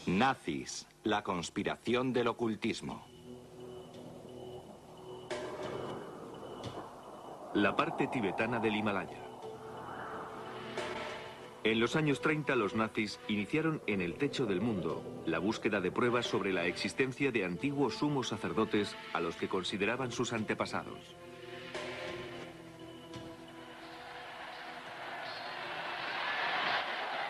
Nazis, la conspiración del ocultismo. La parte tibetana del Himalaya. En los años 30 los nazis iniciaron en el techo del mundo la búsqueda de pruebas sobre la existencia de antiguos sumos sacerdotes a los que consideraban sus antepasados.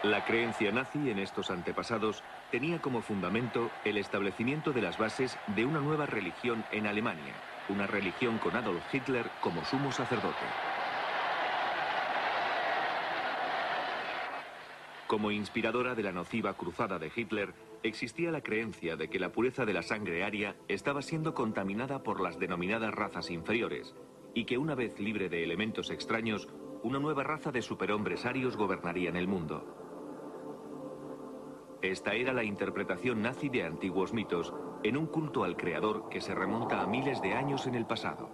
La creencia nazi en estos antepasados tenía como fundamento el establecimiento de las bases de una nueva religión en Alemania, una religión con Adolf Hitler como sumo sacerdote. Como inspiradora de la nociva cruzada de Hitler, existía la creencia de que la pureza de la sangre aria estaba siendo contaminada por las denominadas razas inferiores, y que una vez libre de elementos extraños, una nueva raza de superhombres arios gobernarían el mundo. Esta era la interpretación nazi de antiguos mitos, en un culto al creador que se remonta a miles de años en el pasado.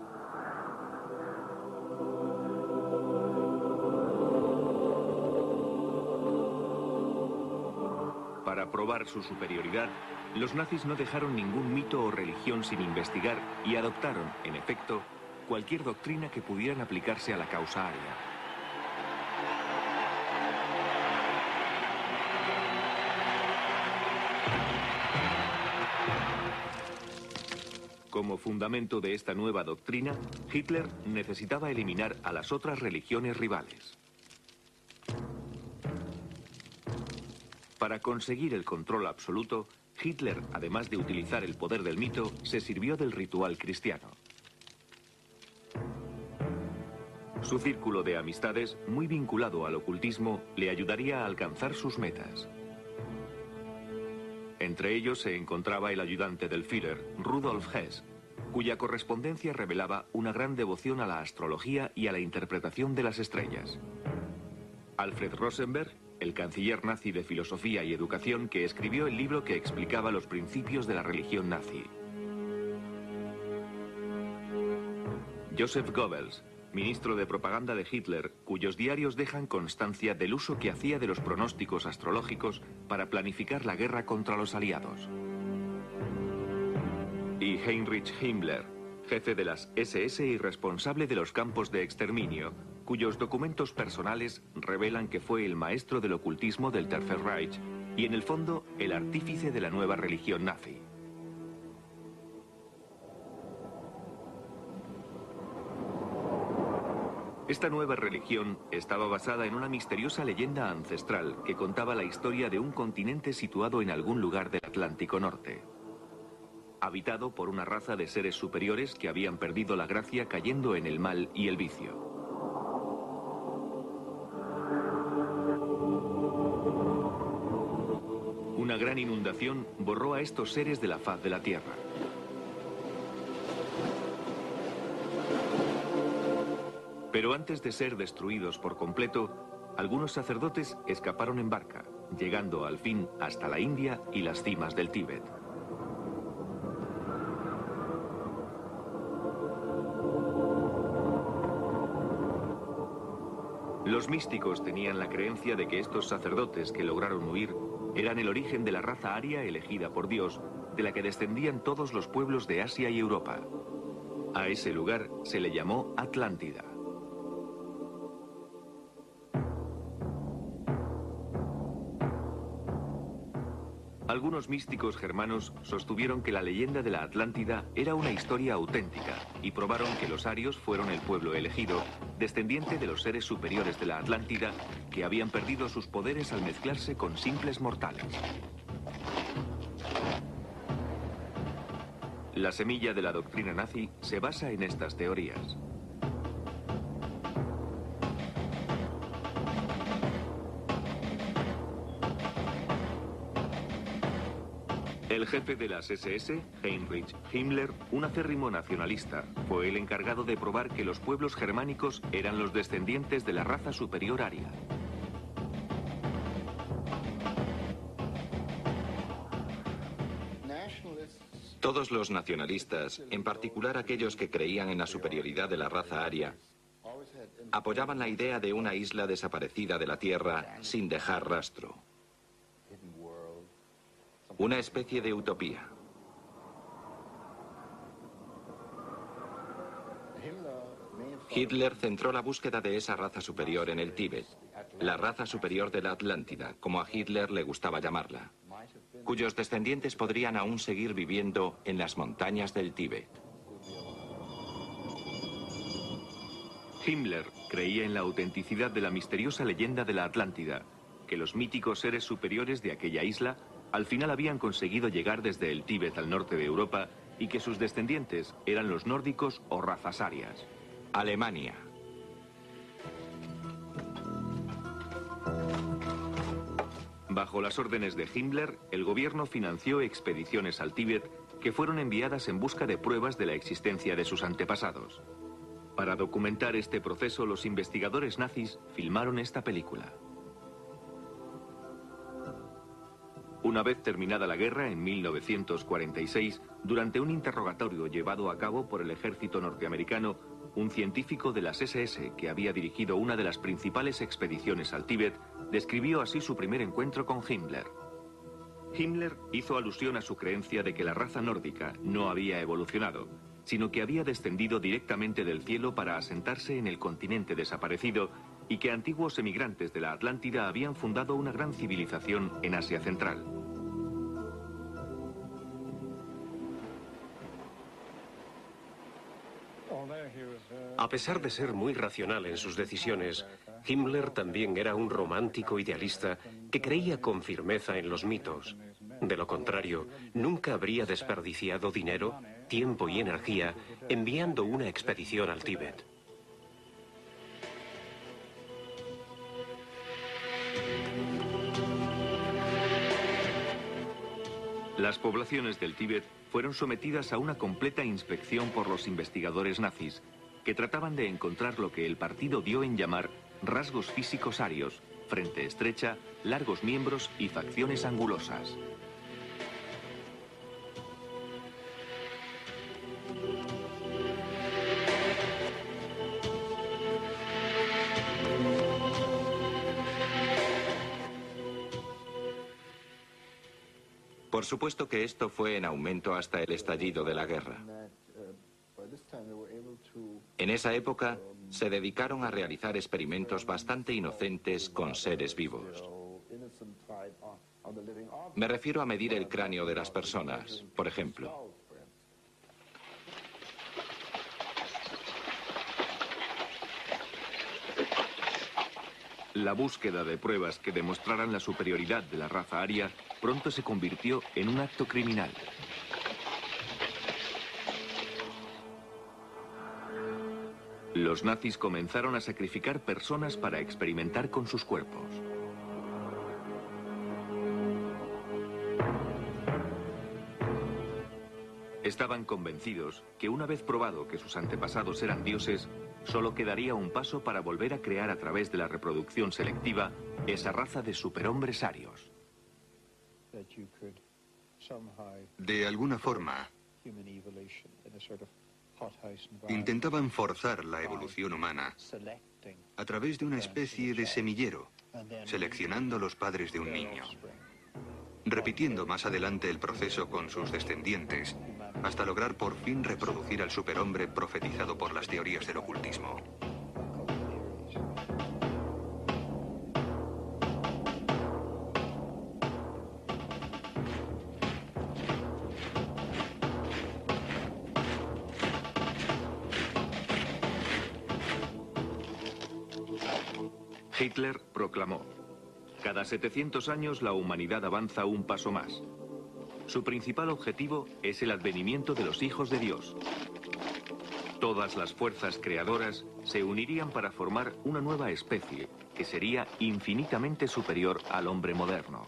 Para probar su superioridad, los nazis no dejaron ningún mito o religión sin investigar y adoptaron, en efecto, cualquier doctrina que pudieran aplicarse a la causa aria. Como fundamento de esta nueva doctrina, Hitler necesitaba eliminar a las otras religiones rivales. Para conseguir el control absoluto, Hitler, además de utilizar el poder del mito, se sirvió del ritual cristiano. Su círculo de amistades, muy vinculado al ocultismo, le ayudaría a alcanzar sus metas. Entre ellos se encontraba el ayudante del Führer, Rudolf Hess, cuya correspondencia revelaba una gran devoción a la astrología y a la interpretación de las estrellas. Alfred Rosenberg, el canciller nazi de filosofía y educación que escribió el libro que explicaba los principios de la religión nazi. Joseph Goebbels, ministro de propaganda de Hitler, cuyos diarios dejan constancia del uso que hacía de los pronósticos astrológicos para planificar la guerra contra los aliados. Y Heinrich Himmler, jefe de las SS y responsable de los campos de exterminio, cuyos documentos personales revelan que fue el maestro del ocultismo del Tercer Reich y en el fondo el artífice de la nueva religión nazi. Esta nueva religión estaba basada en una misteriosa leyenda ancestral que contaba la historia de un continente situado en algún lugar del Atlántico Norte, habitado por una raza de seres superiores que habían perdido la gracia cayendo en el mal y el vicio. Una gran inundación borró a estos seres de la faz de la tierra. Pero antes de ser destruidos por completo, algunos sacerdotes escaparon en barca, llegando al fin hasta la India y las cimas del Tíbet. Los místicos tenían la creencia de que estos sacerdotes que lograron huir eran el origen de la raza aria elegida por Dios, de la que descendían todos los pueblos de Asia y Europa. A ese lugar se le llamó Atlántida. Algunos místicos germanos sostuvieron que la leyenda de la Atlántida era una historia auténtica y probaron que los arios fueron el pueblo elegido, descendiente de los seres superiores de la Atlántida que habían perdido sus poderes al mezclarse con simples mortales. La semilla de la doctrina nazi se basa en estas teorías. El jefe de las SS, Heinrich Himmler, un acérrimo nacionalista, fue el encargado de probar que los pueblos germánicos eran los descendientes de la raza superior aria. Todos los nacionalistas, en particular aquellos que creían en la superioridad de la raza aria, apoyaban la idea de una isla desaparecida de la Tierra sin dejar rastro. Una especie de utopía. Hitler centró la búsqueda de esa raza superior en el Tíbet, la raza superior de la Atlántida, como a Hitler le gustaba llamarla, cuyos descendientes podrían aún seguir viviendo en las montañas del Tíbet. Himmler creía en la autenticidad de la misteriosa leyenda de la Atlántida, que los míticos seres superiores de aquella isla al final habían conseguido llegar desde el Tíbet al norte de Europa y que sus descendientes eran los nórdicos o razas arias. Alemania. Bajo las órdenes de Himmler, el gobierno financió expediciones al Tíbet que fueron enviadas en busca de pruebas de la existencia de sus antepasados. Para documentar este proceso, los investigadores nazis filmaron esta película. Una vez terminada la guerra, en 1946, durante un interrogatorio llevado a cabo por el ejército norteamericano, un científico de las SS que había dirigido una de las principales expediciones al Tíbet describió así su primer encuentro con Himmler. Himmler hizo alusión a su creencia de que la raza nórdica no había evolucionado, sino que había descendido directamente del cielo para asentarse en el continente desaparecido y que antiguos emigrantes de la Atlántida habían fundado una gran civilización en Asia Central. A pesar de ser muy racional en sus decisiones, Himmler también era un romántico idealista que creía con firmeza en los mitos. De lo contrario, nunca habría desperdiciado dinero, tiempo y energía enviando una expedición al Tíbet. Las poblaciones del Tíbet fueron sometidas a una completa inspección por los investigadores nazis, que trataban de encontrar lo que el partido dio en llamar rasgos físicos arios, frente estrecha, largos miembros y facciones angulosas. Por supuesto que esto fue en aumento hasta el estallido de la guerra. En esa época se dedicaron a realizar experimentos bastante inocentes con seres vivos. Me refiero a medir el cráneo de las personas, por ejemplo. La búsqueda de pruebas que demostraran la superioridad de la raza aria pronto se convirtió en un acto criminal. Los nazis comenzaron a sacrificar personas para experimentar con sus cuerpos. Estaban convencidos que una vez probado que sus antepasados eran dioses, solo quedaría un paso para volver a crear a través de la reproducción selectiva esa raza de superhombres arios. De alguna forma, intentaban forzar la evolución humana a través de una especie de semillero, seleccionando los padres de un niño, repitiendo más adelante el proceso con sus descendientes, hasta lograr por fin reproducir al superhombre profetizado por las teorías del ocultismo. Hitler proclamó: cada 700 años la humanidad avanza un paso más. Su principal objetivo es el advenimiento de los hijos de Dios. Todas las fuerzas creadoras se unirían para formar una nueva especie que sería infinitamente superior al hombre moderno.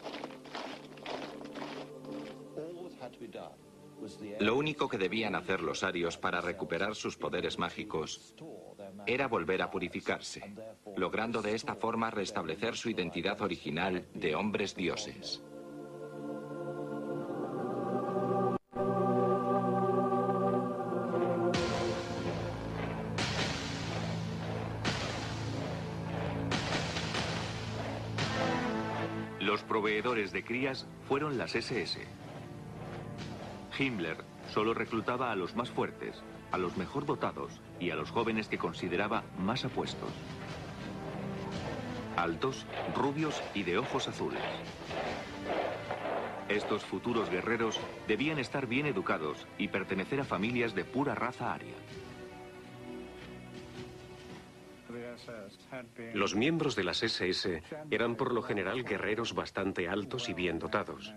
Lo único que debían hacer los arios para recuperar sus poderes mágicos era volver a purificarse, logrando de esta forma restablecer su identidad original de hombres dioses. Los Los proveedores de crías fueron las SS. Himmler solo reclutaba a los más fuertes, a los mejor dotados y a los jóvenes que consideraba más apuestos. Altos, rubios y de ojos azules. Estos futuros guerreros debían estar bien educados y pertenecer a familias de pura raza aria. Los miembros de las SS eran por lo general guerreros bastante altos y bien dotados.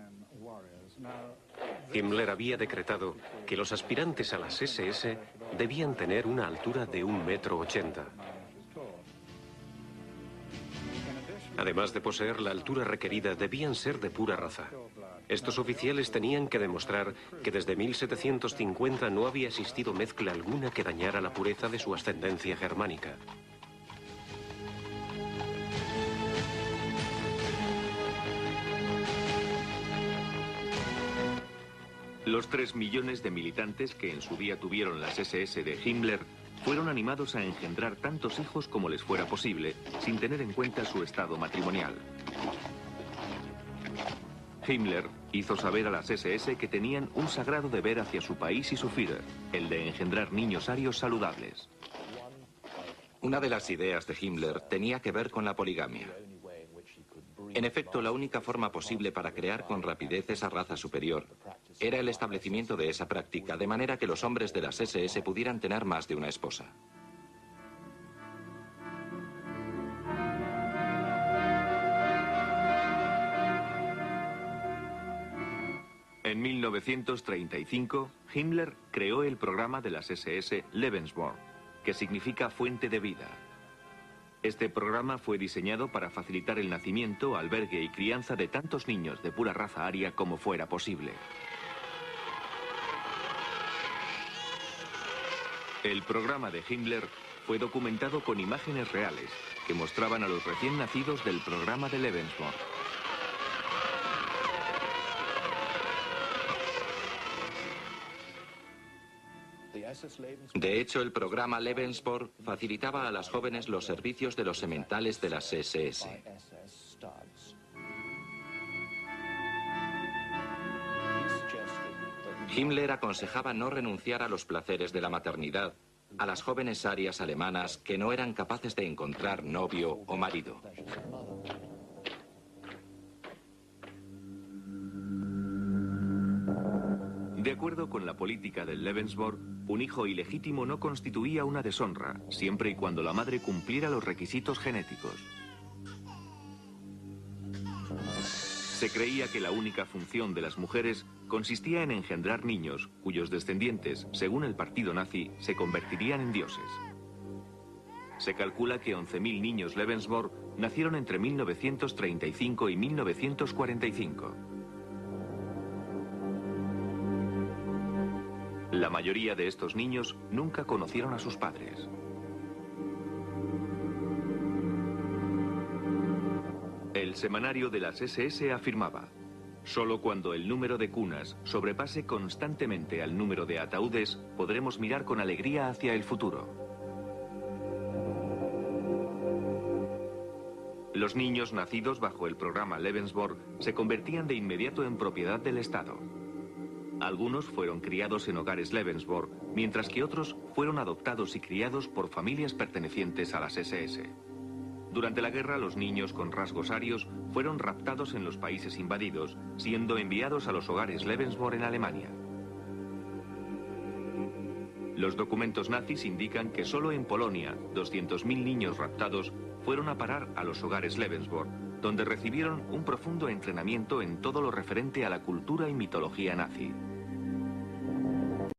Himmler había decretado que los aspirantes a las SS debían tener una altura de 1,80 m. Además de poseer la altura requerida, debían ser de pura raza. Estos oficiales tenían que demostrar que desde 1750 no había existido mezcla alguna que dañara la pureza de su ascendencia germánica. Los 3 millones de militantes que en su día tuvieron las SS de Himmler fueron animados a engendrar tantos hijos como les fuera posible, sin tener en cuenta su estado matrimonial. Himmler hizo saber a las SS que tenían un sagrado deber hacia su país y su Führer, el de engendrar niños arios saludables. Una de las ideas de Himmler tenía que ver con la poligamia. En efecto, la única forma posible para crear con rapidez esa raza superior era el establecimiento de esa práctica, de manera que los hombres de las SS pudieran tener más de una esposa. En 1935, Himmler creó el programa de las SS Lebensborn, que significa fuente de vida. Este programa fue diseñado para facilitar el nacimiento, albergue y crianza de tantos niños de pura raza aria como fuera posible. El programa de Himmler fue documentado con imágenes reales que mostraban a los recién nacidos del programa de Lebensborn. De hecho, el programa Lebensborn facilitaba a las jóvenes los servicios de los sementales de las SS. Himmler aconsejaba no renunciar a los placeres de la maternidad a las jóvenes arias alemanas que no eran capaces de encontrar novio o marido. De acuerdo con la política del Lebensborn, un hijo ilegítimo no constituía una deshonra, siempre y cuando la madre cumpliera los requisitos genéticos. Se creía que la única función de las mujeres consistía en engendrar niños, cuyos descendientes, según el partido nazi, se convertirían en dioses. Se calcula que 11.000 niños Lebensborn nacieron entre 1935 y 1945. La mayoría de estos niños nunca conocieron a sus padres. El semanario de las SS afirmaba: solo cuando el número de cunas sobrepase constantemente al número de ataúdes, podremos mirar con alegría hacia el futuro. Los niños nacidos bajo el programa Lebensborn se convertían de inmediato en propiedad del Estado. Algunos fueron criados en hogares Lebensborn, mientras que otros fueron adoptados y criados por familias pertenecientes a las SS. Durante la guerra, los niños con rasgos arios fueron raptados en los países invadidos, siendo enviados a los hogares Lebensborn en Alemania. Los documentos nazis indican que solo en Polonia 200.000 niños raptados fueron a parar a los hogares Lebensborn, donde recibieron un profundo entrenamiento en todo lo referente a la cultura y mitología nazi.